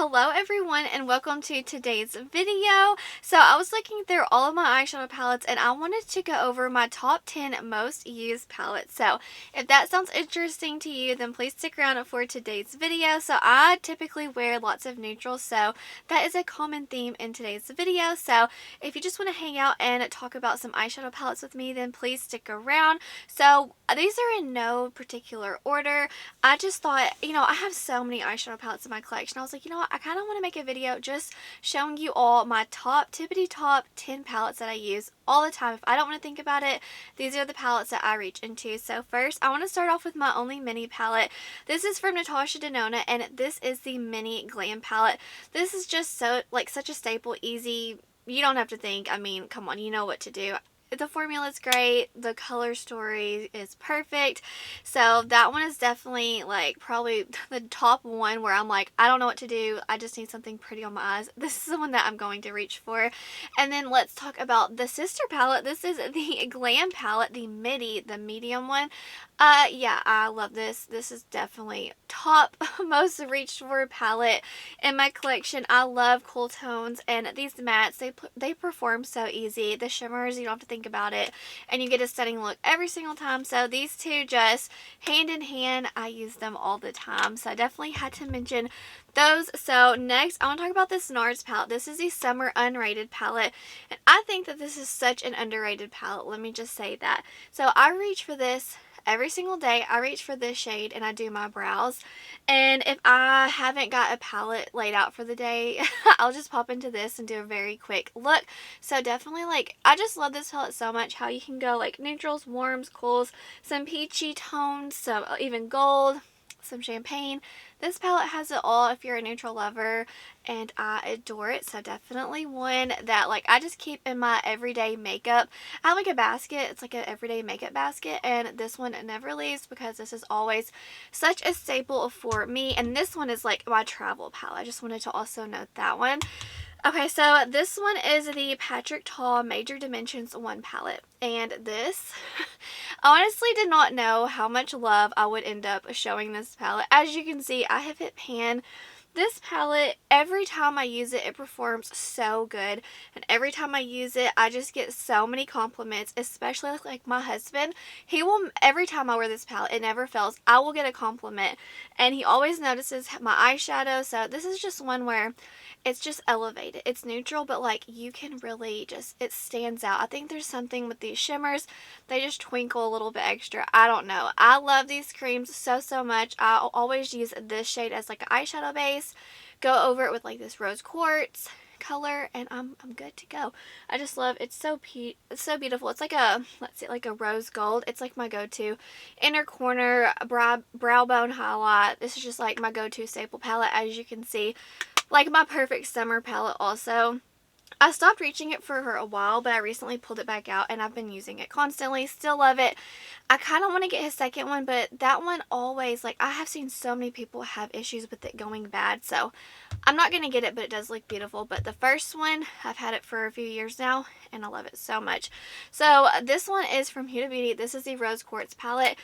Hello everyone and welcome to today's video. So I was looking through all of my eyeshadow palettes and I wanted to go over my top 10 most used palettes. So if that sounds interesting to you, then please stick around for today's video. So I typically wear lots of neutrals, so that is a common theme in today's video. So if you just want to hang out and talk about some eyeshadow palettes with me, then please stick around. So these are in no particular order. I just thought, I have so many eyeshadow palettes in my collection. I was like, I kind of want to make a video just showing you all my tippity top 10 palettes that I use all the time. If I don't want to think about it, these are the palettes that I reach into. So first, I want to start off with my only mini palette. This is from Natasha Denona, and this is the Mini Glam palette. This is just such a staple, easy. You don't have to think. I mean, come on, you know what to do. The formula is great. The color story is perfect. So that one is definitely probably the top one where I'm like, I don't know what to do. I just need something pretty on my eyes. This is the one that I'm going to reach for. And then let's talk about the sister palette. This is the Glam palette, the medium one. Yeah, I love this. This is definitely top most reached for palette in my collection. I love cool tones, and these mattes, they perform so easy. The shimmers, you don't have to think about it, and you get a stunning look every single time. So these two just hand in hand, I use them all the time. So I definitely had to mention those. So next, I want to talk about this NARS palette. This is the Summer Unrated palette, and I think that this is such an underrated palette. Let me just say that. So I reach for this every single day. I reach for this shade and I do my brows, and if I haven't got a palette laid out for the day, I'll just pop into this and do a very quick look. So definitely, I just love this palette so much, how you can go neutrals, warms, cools, some peachy tones, some even gold, some champagne. This palette has it all if you're a neutral lover, and I adore it. So definitely one that I just keep in my everyday makeup. I have a basket. It's an everyday makeup basket, and this one never leaves because this is always such a staple for me. And this one is my travel palette. I just wanted to also note that one. Okay, so this one is the Patrick Ta Major Dimensions 1 palette, and this, I honestly did not know how much love I would end up showing this palette. As you can see, I have hit pan. This palette, every time I use it, it performs so good, and every time I use it, I just get so many compliments, especially my husband. He will, every time I wear this palette, it never fails, I will get a compliment, and he always notices my eyeshadow. So this is just one where it's just elevated. It's neutral, but you can really it stands out. I think there's something with these shimmers. They just twinkle a little bit extra. I don't know. I love these creams so much. I'll always use this shade as an eyeshadow base. Go over it with this rose quartz color, and I'm good to go. I just love it. It's so beautiful. It's a rose gold. It's my go-to inner corner brow bone highlight. This is just my go-to staple palette, as you can see. My perfect summer palette also. I stopped reaching it for her a while, but I recently pulled it back out and I've been using it constantly. Still love it. I kind of want to get his second one, but that one always, I have seen so many people have issues with it going bad, so I'm not going to get it, but it does look beautiful. But the first one, I've had it for a few years now and I love it so much. So this one is from Huda Beauty. This is the Rose Quartz palette,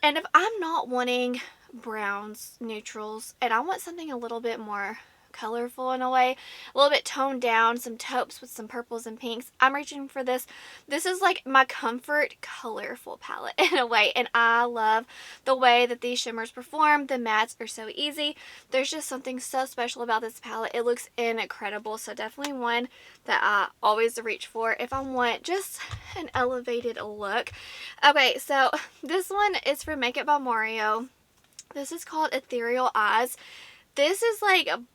and if I'm not wanting browns, neutrals, and I want something a little bit more colorful in a way, a little bit toned down, some taupes with some purples and pinks, I'm reaching for this. This is my comfort colorful palette in a way, and I love the way that these shimmers perform. The mattes are so easy. There's just something so special about this palette. It looks incredible. So definitely one that I always reach for if I want just an elevated look. Okay, so this one is from Makeup by Mario. This is called Ethereal Eyes. This is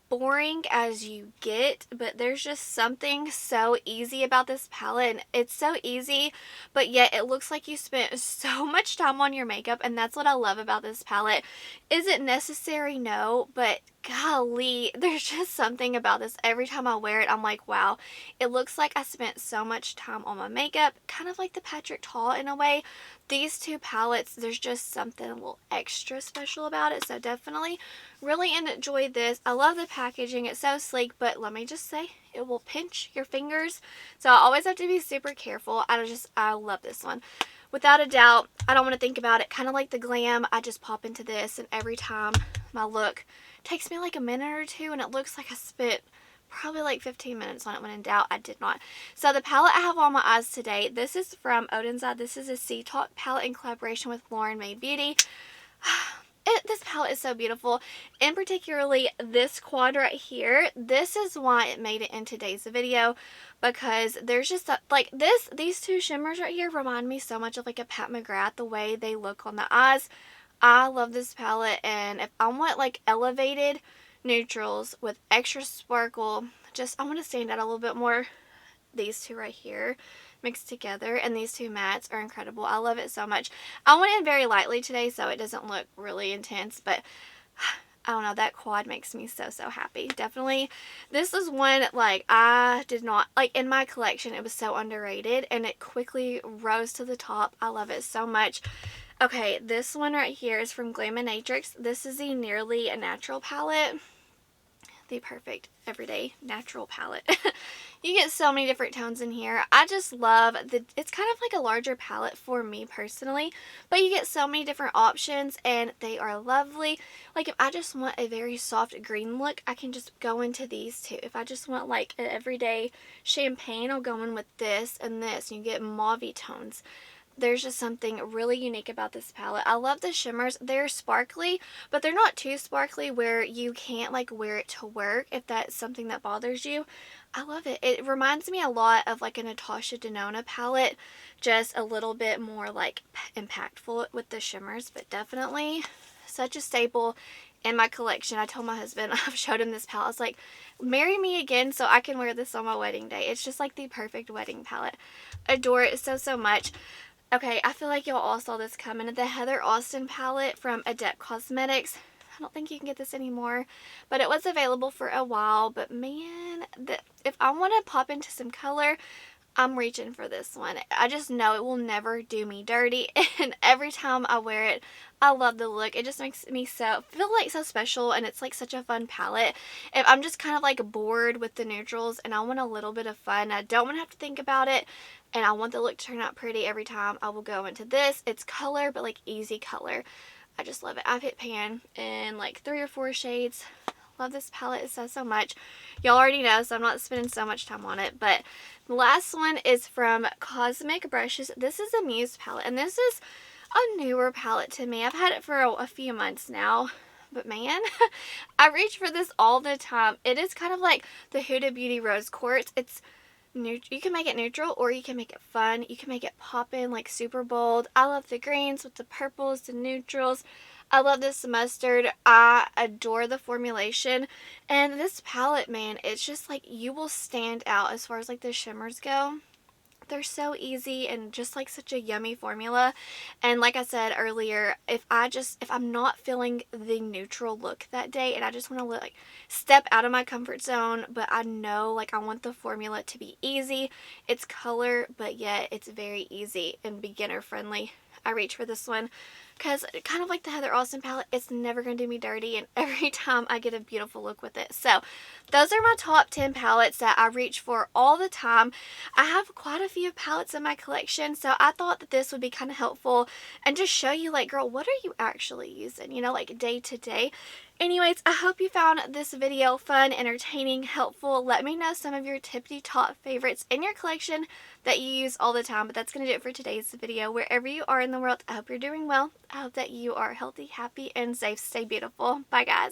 boring as you get, but there's just something so easy about this palette, and it's so easy, but yet it looks like you spent so much time on your makeup, and that's what I love about this palette. Is it necessary? No, but golly, there's just something about this. Every time I wear it, I'm like, wow, it looks like I spent so much time on my makeup, kind of like the Patrick Ta in a way. These two palettes, there's just something a little extra special about it, so definitely really enjoy this. I love the packaging. It's so sleek, but let me just say, it will pinch your fingers, so I always have to be super careful. I love this one. Without a doubt, I don't want to think about it. Kind of like the Glam, I just pop into this, and every time my look takes me like a minute or two, and it looks like I spent probably like 15 minutes on it. When in doubt, I did not. So the palette I have on my eyes today, this is from Odins Eye. This is a Sea Talk palette in collaboration with Lauren May Beauty. This palette is so beautiful, and particularly this quad right here. This is why it made it in today's video, because there's just like these two shimmers right here remind me so much of like a Pat McGrath, the way they look on the eyes. I love this palette, and if I want like elevated neutrals with extra sparkle, just I want to stand out a little bit more, these two right here mixed together, and these two mattes are incredible. I love it so much. I went in very lightly today, so it doesn't look really intense, but I don't know, that quad makes me so happy. Definitely, this is one like I did not like in my collection. It was so underrated, and it quickly rose to the top. I love it so much. Okay, this one right here is from Glaminatrix. This is the Nearly a Natural palette. The perfect everyday natural palette. You get so many different tones in here. I just love it's kind of like a larger palette for me personally, but you get so many different options, and they are lovely. Like if I just want a very soft green look, I can just go into these two. If I just want like an everyday champagne, I'll go in with this and this, and you get mauve tones. There's just something really unique about this palette. I love the shimmers. They're sparkly, but they're not too sparkly where you can't like wear it to work if that's something that bothers you. I love it. It reminds me a lot of like a Natasha Denona palette, just a little bit more like impactful with the shimmers, but definitely such a staple in my collection. I told my husband, I've showed him this palette, I was like, marry me again so I can wear this on my wedding day. It's just like the perfect wedding palette. Adore it so much. Okay, I feel like y'all all saw this coming. The Heather Austin palette from Adept Cosmetics. I don't think you can get this anymore, but it was available for a while. But man, if I want to pop into some color, I'm reaching for this one. I just know it will never do me dirty, and every time I wear it, I love the look. It just makes me feel like so special, and it's like such a fun palette. If I'm just kind of like bored with the neutrals and I want a little bit of fun, I don't want to have to think about it, and I want the look to turn out pretty every time, I will go into this. It's color, but like easy color. I just love it. I've hit pan in like 3 or 4 shades. Love this palette so much. Y'all already know, so I'm not spending so much time on it. But the last one is from Cosmic Brushes. This is a Muse palette, and this is a newer palette to me. I've had it for a few months now, but man, I reach for this all the time. It is kind of like the Huda Beauty Rose Quartz. It's you can make it neutral, or you can make it fun. You can make it pop in like super bold. I love the greens with the purples, the neutrals. I love this mustard. I adore the formulation. And this palette, man, it's just like you will stand out as far as like the shimmers go. They're so easy and just like such a yummy formula. And like I said earlier, if I'm not feeling the neutral look that day and I just want to like step out of my comfort zone, but I know like I want the formula to be easy. It's color, but yet it's very easy and beginner friendly. I reach for this one because kind of like the Heather Austin palette, it's never going to do me dirty, and every time I get a beautiful look with it. So those are my top 10 palettes that I reach for all the time. I have quite a few palettes in my collection, so I thought that this would be kind of helpful and just show you like, girl, what are you actually using, you know, like day to day. Anyways, I hope you found this video fun, entertaining, helpful. Let me know some of your tippity top favorites in your collection that you use all the time. But that's going to do it for today's video. Wherever you are in the world, I hope you're doing well. I hope that you are healthy, happy, and safe. Stay beautiful. Bye, guys.